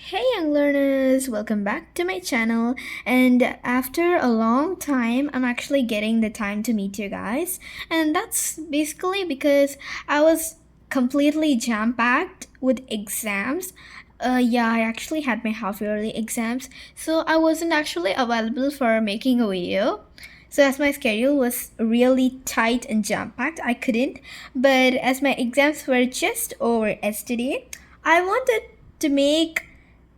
Hey young learners, welcome back to my channel. And after a long time, I'm actually getting the time to meet you guys. And that's basically because I was completely jam-packed with exams. Yeah, I actually had my half-yearly exams, so I wasn't actually available for making a video. So as my schedule was really tight and jam-packed, I couldn't. But as my exams were just over yesterday, I wanted to make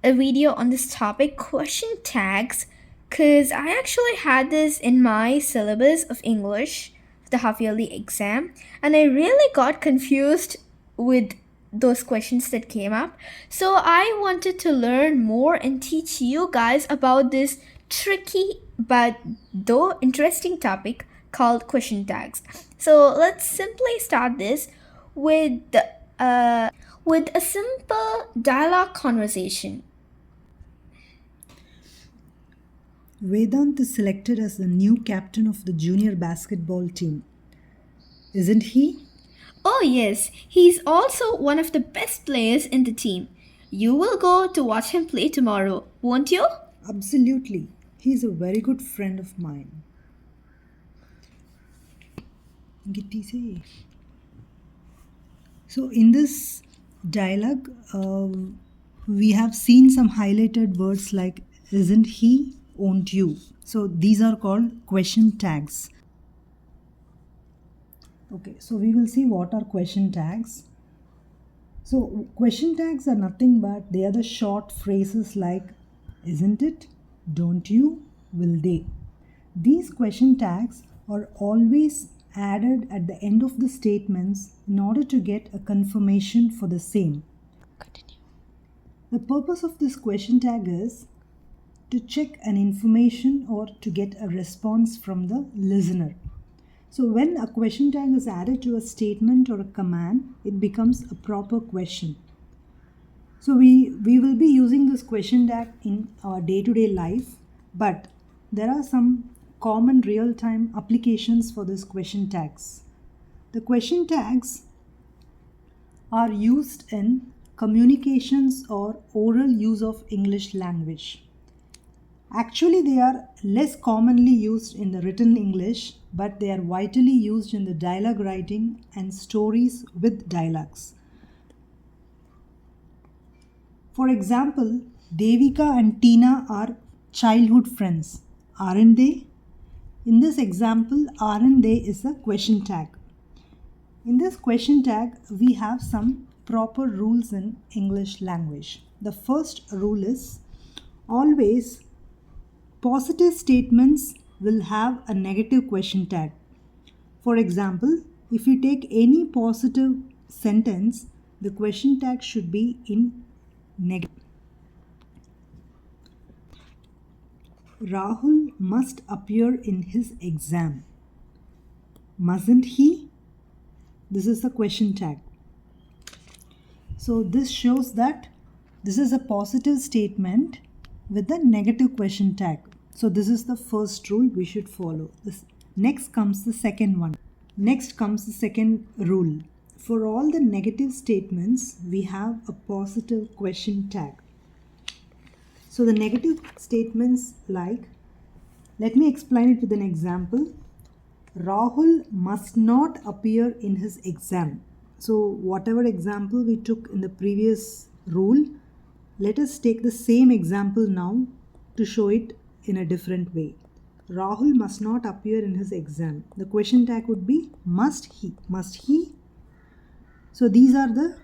a video on this topic, question tags, because I actually had this in my syllabus of English, the half yearly exam, and I really got confused with those questions that came up. So I wanted to learn more and teach you guys about this tricky but though interesting topic called question tags. So let's simply start this with with a simple dialogue conversation. Vedant is selected as the new captain of the junior basketball team. Isn't he? Oh, yes, he's also one of the best players in the team. You will go to watch him play tomorrow, won't you? Absolutely. He's a very good friend of mine. Gitti se. So, in this dialogue, we have seen some highlighted words like isn't he, won't you. So, these are called question tags. Okay, so we will see what are question tags. So, question tags are nothing but they are the short phrases like isn't it, don't you, will they. These question tags are always added at the end of the statements in order to get a confirmation for the same. The purpose of this question tag is to check an information or to get a response from the listener. So when a question tag is added to a statement or a command, it becomes a proper question. So we will be using this question tag in our day-to-day life, but there are some common real-time applications for this question tags. The question tags are used in communications or oral use of English language. Actually, they are less commonly used in the written English, but they are vitally used in the dialogue writing and stories with dialogues. For example, Devika and Tina are childhood friends, aren't they? In this example, aren't they is a question tag. In this question tag, we have some proper rules in English language. The first rule is always positive statements will have a negative question tag. For example, if you take any positive sentence, the question tag should be in negative. Rahul must appear in his exam. Mustn't he? This is the question tag. So this shows that this is a positive statement with a negative question tag. So this is the first rule we should follow. Next comes the second one. Next comes the second rule. For all the negative statements, we have a positive question tag. So the negative statements like, let me explain it with an example. Rahul must not appear in his exam. So whatever example we took in the previous rule, let us take the same example now to show it in a different way. Rahul must not appear in his exam. The question tag would be must he? Must he? So these are the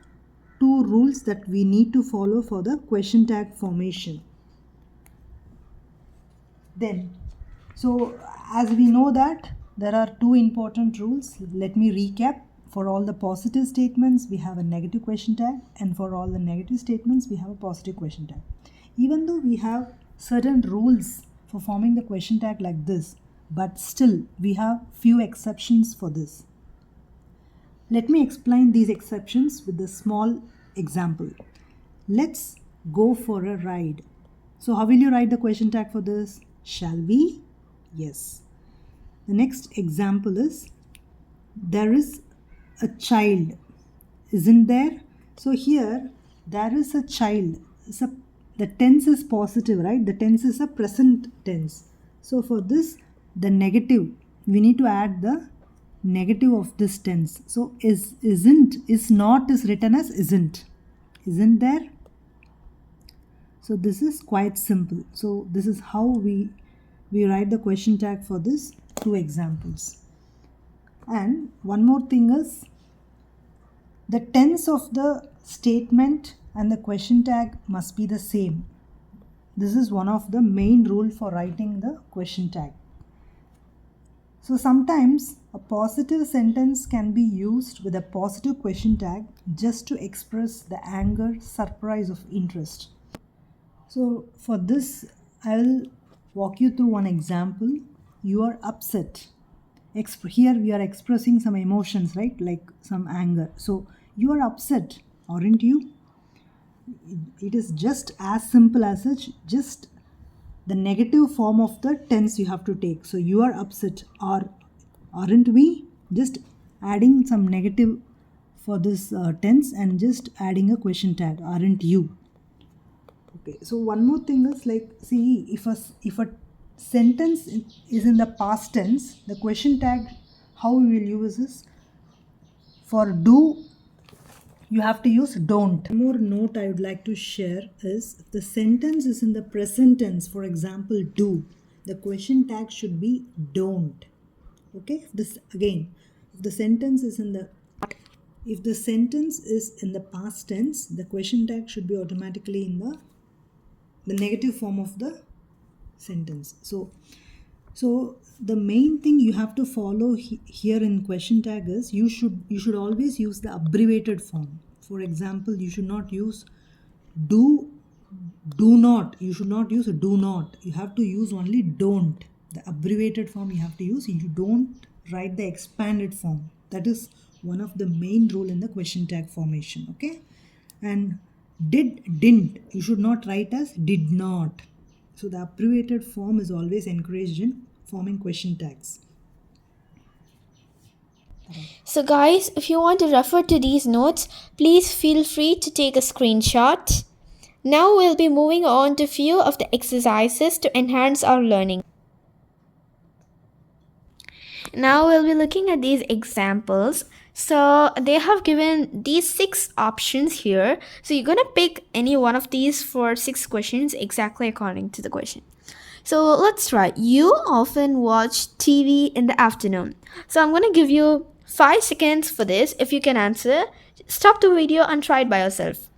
two rules that we need to follow for the question tag formation. Then, so as we know that there are two important rules, let me recap. For all the positive statements, we have a negative question tag, and for all the negative statements, we have a positive question tag. Even though we have certain rules for forming the question tag like this, but still we have few exceptions for this. Let me explain these exceptions with a small example. Let's go for a ride. So how will you write the question tag for this? Shall we? Yes. The next example is there is a child, isn't there? So here there is a child. the tense is positive, right? The tense is a present tense. So for this, the negative, we need to add the negative of this tense. So isn't, is not is written as isn't. Isn't there? So this is quite simple. So this is how we write the question tag for this two examples. And one more thing is, the tense of the statement and the question tag must be the same. This is one of the main rule for writing the question tag. So sometimes a positive sentence can be used with a positive question tag just to express the anger, surprise, of interest. So for this, I will walk you through one example. You are upset. Here we are expressing some emotions, right? Like some anger. So you are upset, aren't you? It is just as simple as such, just the negative form of the tense you have to take. So you are upset, or aren't we? Just adding some negative for this tense and just adding a question tag, aren't you? Okay, so one more thing is, like, see, if a sentence is in the past tense, the question tag, how we will use is, for do, you have to use don't. One more note I would like to share is, if the sentence is in the present tense, for example, do, the question tag should be don't. Okay, this again, if the sentence is in the past tense, the question tag should be automatically in the negative form of the sentence. So the main thing you have to follow here in question tag is, you should always use the abbreviated form. For example, you should not use do not. You should not use do not. You have to use only don't. The abbreviated form you have to use. You don't write the expanded form. That is one of the main rule in the question tag formation. Okay, and didn't, you should not write as did not. So the abbreviated form is always encouraged in forming question tags. So guys, if you want to refer to these notes, please feel free to take a screenshot. Now we'll be moving on to few of the exercises to enhance our learning. Now we'll be looking at these examples. So they have given these 6 options here. So you're gonna pick any one of these for 6 questions exactly according to the question. So let's try. You often watch TV in the afternoon. So I'm gonna give you 5 seconds for this. If you can answer, stop the video and try it by yourself.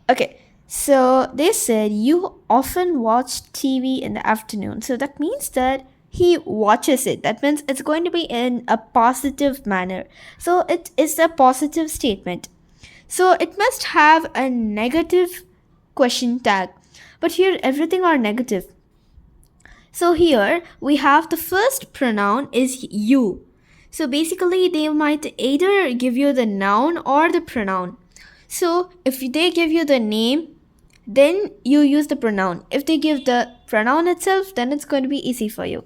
Okay, so they said you often watch TV in the afternoon. So that means that he watches it. That means it's going to be in a positive manner. So it is a positive statement. So it must have a negative question tag. But here everything are negative. So here we have the first pronoun is you. So basically they might either give you the noun or the pronoun. So if they give you the name, then you use the pronoun. If they give the pronoun itself, then it's going to be easy for you.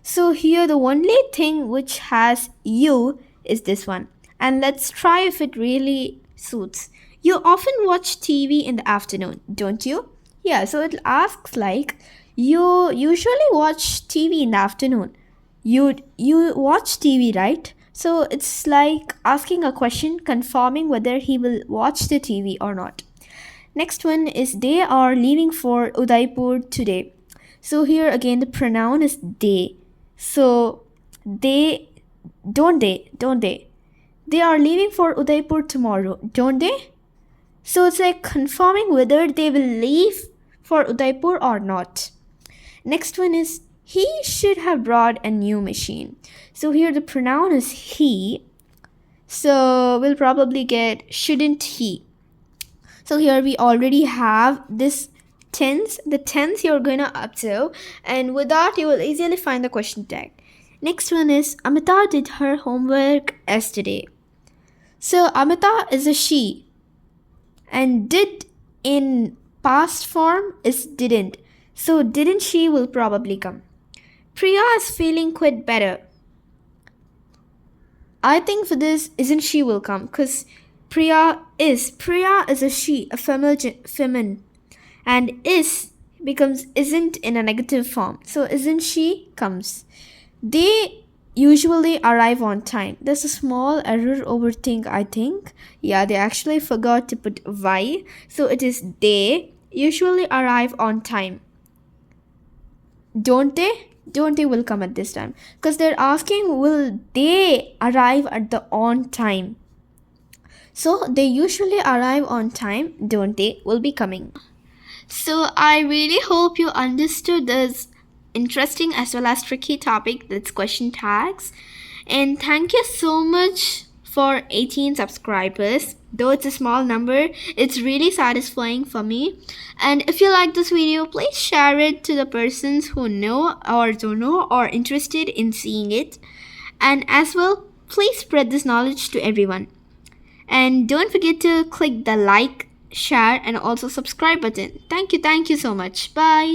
So here the only thing which has you is this one. And let's try if it really suits. You often watch TV in the afternoon, don't you? Yeah, so it asks like, you usually watch TV in the afternoon. You watch TV, right? So it's like asking a question, confirming whether he will watch the TV or not. Next one is, they are leaving for Udaipur today. So here again the pronoun is they. So they are leaving for Udaipur tomorrow, don't they? So it's like confirming whether they will leave for Udaipur or not. Next one is, he should have brought a new machine. So here the pronoun is he. So we'll probably get shouldn't he. So here we already have this tense. The tense you're going to observe, and with that you will easily find the question tag. Next one is, Amita did her homework yesterday. So Amita is a she, and did in past form is didn't. So didn't she will probably come. Priya is feeling quite better. I think for this, isn't she will come, because Priya is a she, a feminine, and is becomes isn't in a negative form. So isn't she comes. They usually arrive on time. There's a small error overthink, I think. Yeah, they actually forgot to put Y. So it is they usually arrive on time. Don't they? Don't they will come at this time. Because they're asking, will they arrive at the on time? So they usually arrive on time, don't they? Will be coming. So I really hope you understood this interesting as well as tricky topic that's question tags. And thank you so much for 18 subscribers. Though it's a small number, it's really satisfying for me. And if you like this video, please share it to the persons who know or don't know or interested in seeing it. And as well, please spread this knowledge to everyone. And don't forget to click the like, share, and also subscribe button. Thank you so much. Bye.